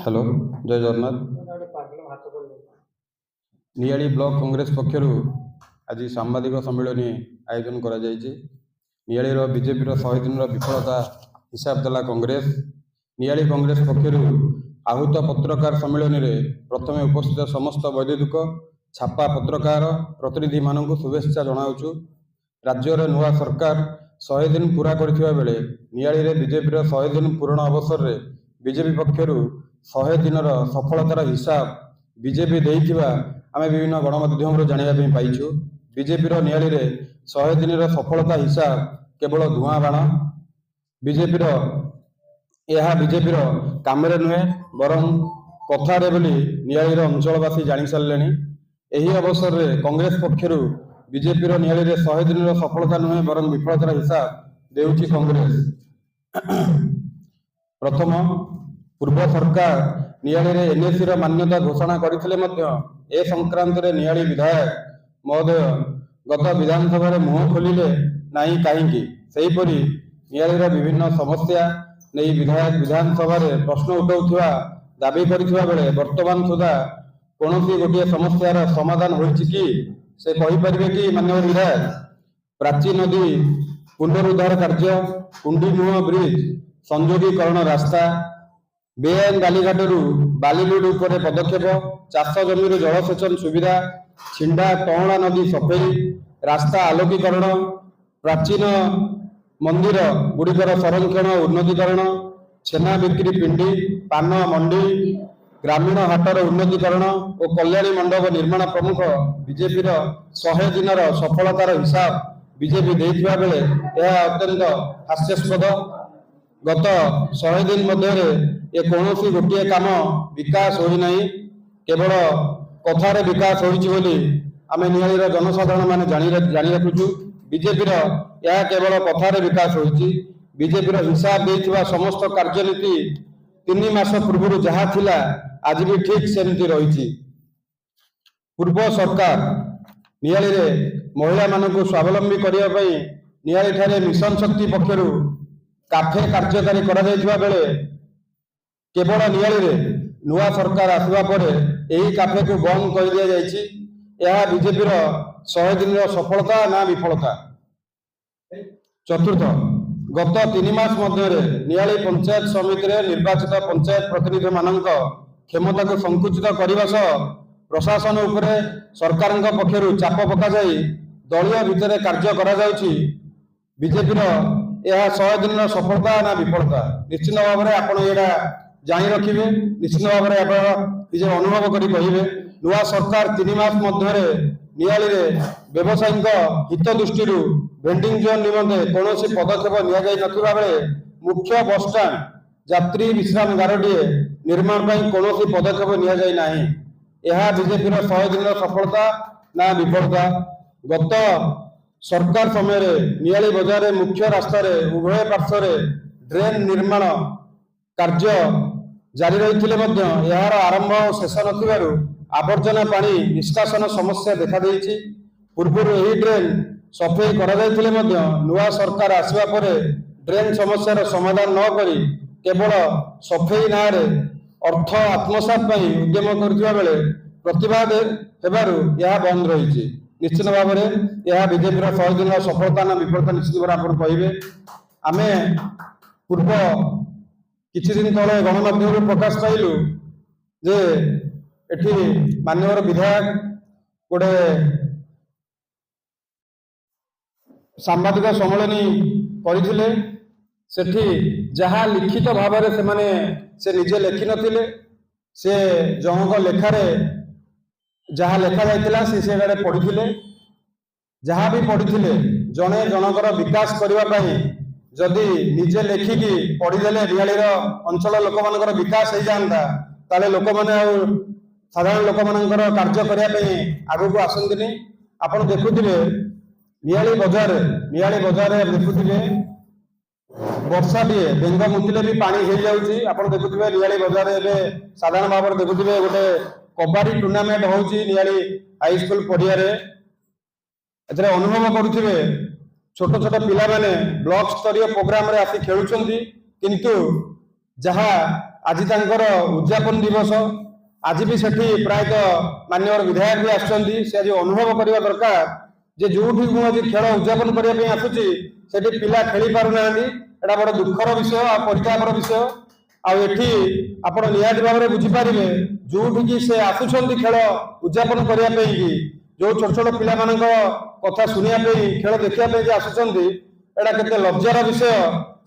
Hello जय Jagannath. Niali block Congress पक्षर आज सांबादिक सम्मेलन आयोजन कर नियाली बीजेपी 100 दिन विफलता हिसाब देला कांग्रेस। नियाली कांग्रेस पक्षर आहूत पत्रकार सम्मेलन में प्रथम उपस्थित समस्त वैद्युतिक छापा पत्रकार प्रतिनिधि मानक शुभेच्छा जनाऊँ। राज्यर नुआ सरकार 100 दिन पूरा करथिबा बेले नियाली बीजेपी 100 दिन पूरण अवसर में बीजेपी पक्षर 100 दिन सफलतार हिसाब बीजेपी देइथिबा आमे विभिन्न गणमाध्यम जानापी पाइछु। बीजेपी नियाली 100 दिन सफलता हिसाब केवल धुआं बाण बीजेपी बीजेपी काम नुहे बरं कथारे बोली नियाली अंचलवासी जानी सारे। यही अवसर में कांग्रेस पक्षर बीजेपी नियाली 100 दिन सफलता नुहे बरं विफलतार हिसाब देउछि कांग्रेस। प्रथम पूर्व सरकार नियाली एनएसी मान्यता घोषणा करथिले मध्य ए संक्रांत रे नियाली विधायक महोदय गत विधानसभा रे मुह खोलिले नाही काहींकी। सेहीपरि नियाली विभिन्न समस्या नहीं विधायक विधानसभा रे प्रश्न उठाउथिबा दाबी करिथिबा बेले वर्तमान सुधा कोनोसी गोटे समस्यार समाधान होइछि कि से कहि परिबे कि माननीय विधायक? प्राची नदी पुनरुद्धार कार्य, कुंडीमुह ब्रिज संयोगीकरण रास्ता, बेआईन बालीघाटू बालीलुड उपर पदक्षेप, चाष जमी जलसेचन सुविधा, छिंडा तहला नदी सफेई, रास्ता आलोकीकरण, प्राचीन मंदिर गुड़िकर संरक्षण उन्नतीकरण, छेना बिक्री पिंडी, पान मंडी, ग्रामीण हाटर उन्नतीकरण और कल्याणी मंडप निर्माण प्रमुख बीजेपी 100 दिन सफलतार हिसाब बीजेपी देइथिबा बेले यह अत्यंत हास्यास्पद। गत 100 दिन मध्य ये कौनसी गोटे काम विकास होई नहीं, केवल कथार विकास होइछि बोली आमे नियाली जनसाधारण माने जानी रखुछु। बीजेपी यह केवल कथार विकास होइछि। बीजेपी हिसाब देइथिबा समस्त कार्यनीति 3 मास पूर्व जहाँ थिला आज भी ठीक सेमती रही। पूर्व सरकार नियाली महिला मानक स्वावलंबी करने नियाली ठारे मिशन शक्ति पक्षर काफे कार्यकारी करा जायथिबा बेले केवल नियाली नुआ सरकार आसवा पर यही काफे को बंद कर दिया जायछि। यह बीजेपी 100 दिन सफलता ना विफलता? चतुर्थ, गत 3 मास मध्य नियाली पंचायत समिति रे निर्वाचित पंचायत प्रतिनिधि मानक क्षमता को संकुचित करने सह प्रशासन उपरे सरकार पक्षर चाप पका जाई दलीय भितर कार्य करा जाउछि। बीजेपी यह 100 दिन सफलता ना विफलता? निश्चित भाव में आपड़ ये जानी रखिए, निश्चित भाव में आप निजे अनुभव करी कहिबे। नुआ सरकार 3 मास मध्य नियाली व्यवसायी हित दृष्टि भेंडिंग जोन निमंते कौन पदक्षेप नि नथिबा बेले मुख्य बस स्टाण्ड यात्री विश्राम गारटीए निर्माण पर कौन पदक्षेप नि नाही। यह बीजेपी 100 दिन सफलता ना विफलता? गत सरकार समय नियाली बजार मुख्य रास्तार उभय पार्श्व ड्रेन निर्माण कार्य जारी रही यार आरंभ और शेष नथिबारु आवर्जना पानी निष्कासन समस्या देखा देइछि। पूर्व यही ड्रेन सफेई करा जायथिले मध्य नुआ सरकार आसवा पर ड्रेन समस्यार समाधान न करी केवल सफेई ना अर्थ आत्मसात उद्यम करथिबा बेले प्रतिवाद हेबारु यह बंद रही। निश्चित भाव में यह बीजेपी 100 दिन सफलता ना विफलता निश्चित भाव आप कहे। आमे पूर्व किछि दिन तले गणमाध्यम प्रकाश पाइलु जे एठी माननीय विधायक गोटे सांबादिक सम्मेलन करथिले। सेठी जहाँ लिखित भाव से निजे लेखि नथिले, से जनक लेखारे जहाँ लेखा जाइतिला से पढ़ी जहाँ भी पढ़ी जड़े जनकर विकास करने जदि निजे लेखिकी पढ़ीदे नियाली अंचल लोक मान विकास हो जाता ताले लोक मैंने साधारण लोक मान कार्य करने आग को आसती। आप देखुए नियाली बजार देखुए वर्षा टे बेंग मुतिले भी पानी हो जाऊँगी। आप देखुए नियाली बजार साधारण भाव में देखुए गोटे कबाडी टूर्नामेंट होची नियाली हाई स्कूल पड़िया एथरे अनुभव करुथिबे छोट छोट पिला माने ब्लॉक स्तरीय प्रोग्राम रे आसी खेलुछंती, किंतु जहाँ आज तांकर उद्यापन दिवस आज भी सेठी प्रायतः माननीय विधायक भी आसुच्चंदी से आज अनुभव करबा दरकार जे जोठी मु आज खेल उद्यापन करबा पई आसुची सेठी पिला खेली पारु नांदी एटा बड़ दुखर विषय आ परितापर विषय आ एठी आपण निहाती भाव में बुझी पारिबे जोठी की से आसुचंदी खेल उद्यापन करबा पई की जो छोट छोट पिला मानक कथा सुनिया पई खेल देखिया पई जे आसुचंदी एटा केते लज्जार विषय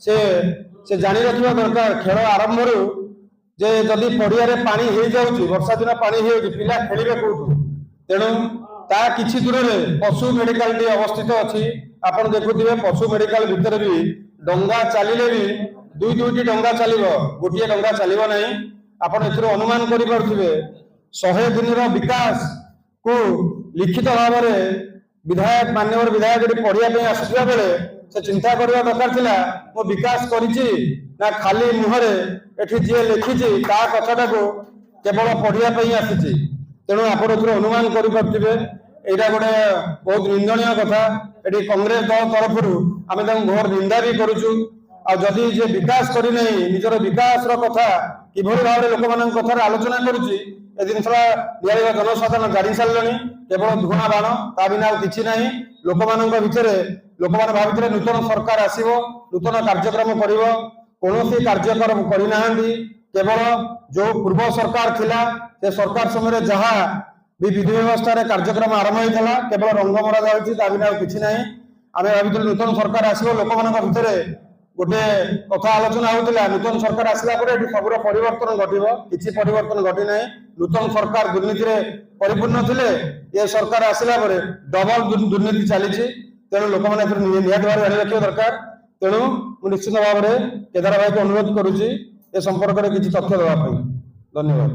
से जानि रखिबा दरकार खेल आरंभ रु जे जदि पड़िया रे पानी हो जाउची वर्षा दिन पानी हो जाउची पिला खेलिबे कोठु तेणु ता किछि दूर रे पशु मेडिकल टी अवस्थित अछि आपण देखुथिबे पशु मेडिकल भितर भी डंगा चलिले भी दुई दुईटी डंगा चलिबो गोटिए डंगा चलिबो नाही आपण एथिरो अनुमान करि परथिबे 100 दिन रो विकास को लिखित भाव में विधायक मान्यवर विधायक पढ़िया पे आसुवा बेले से चिंता करवा दरकार थिला मो विकास करिछि ना खाली मुहरे एठी जे लिखिछि ता कथाटा को केवल पढ़िया पे आसीछि तेणु आपण एथरो अनुमान करि परथिबे एटा गोटे बहुत निंदनीय कथा एटी कांग्रेस दल तरफ आमे तांको घोर निंदा भी करूछु आ जदि जे विकास करि नै निजर विकास रो कथा किभଳି भाव लोक मान कथार आलोचना करुछि ए जिनसरा नियाळी जनसाधारण जारी सारलेनी केवल धुआं बाण ता बिना किछि नाही लोक मान भितर लोक मान भावितरे नूतन सरकार आसीबो नूतन कार्यक्रम करिवो कोनोसी कार्यक्रम करि नाहंदी केवल जो पूर्व सरकार थिला से सरकार समय जहा भी विधि व्यवस्था रे कार्यक्रम आरंभ होइतला केवल रंगमरा जाउछि ता बिना किछि नाही आमे भावितरे नूतन सरकार आसीबो लोक मान भितर गोटे कथा आलोचना होता नूतन सरकार आसला सबूर परिवर्तन घटो किसी परिवर्तन घटी ना नूतन सरकार दुर्नीति परिपूर्ण थे ये सरकार आसला डबल दुर्नीति चली तेणु लोक मैंने निहत भाव जारी रखा दरकार तेणु निश्चित भाव में केदार भाई को अनुरोध करुच्ची ए संपर्क में किसी तथ्य देवाई धन्यवाद।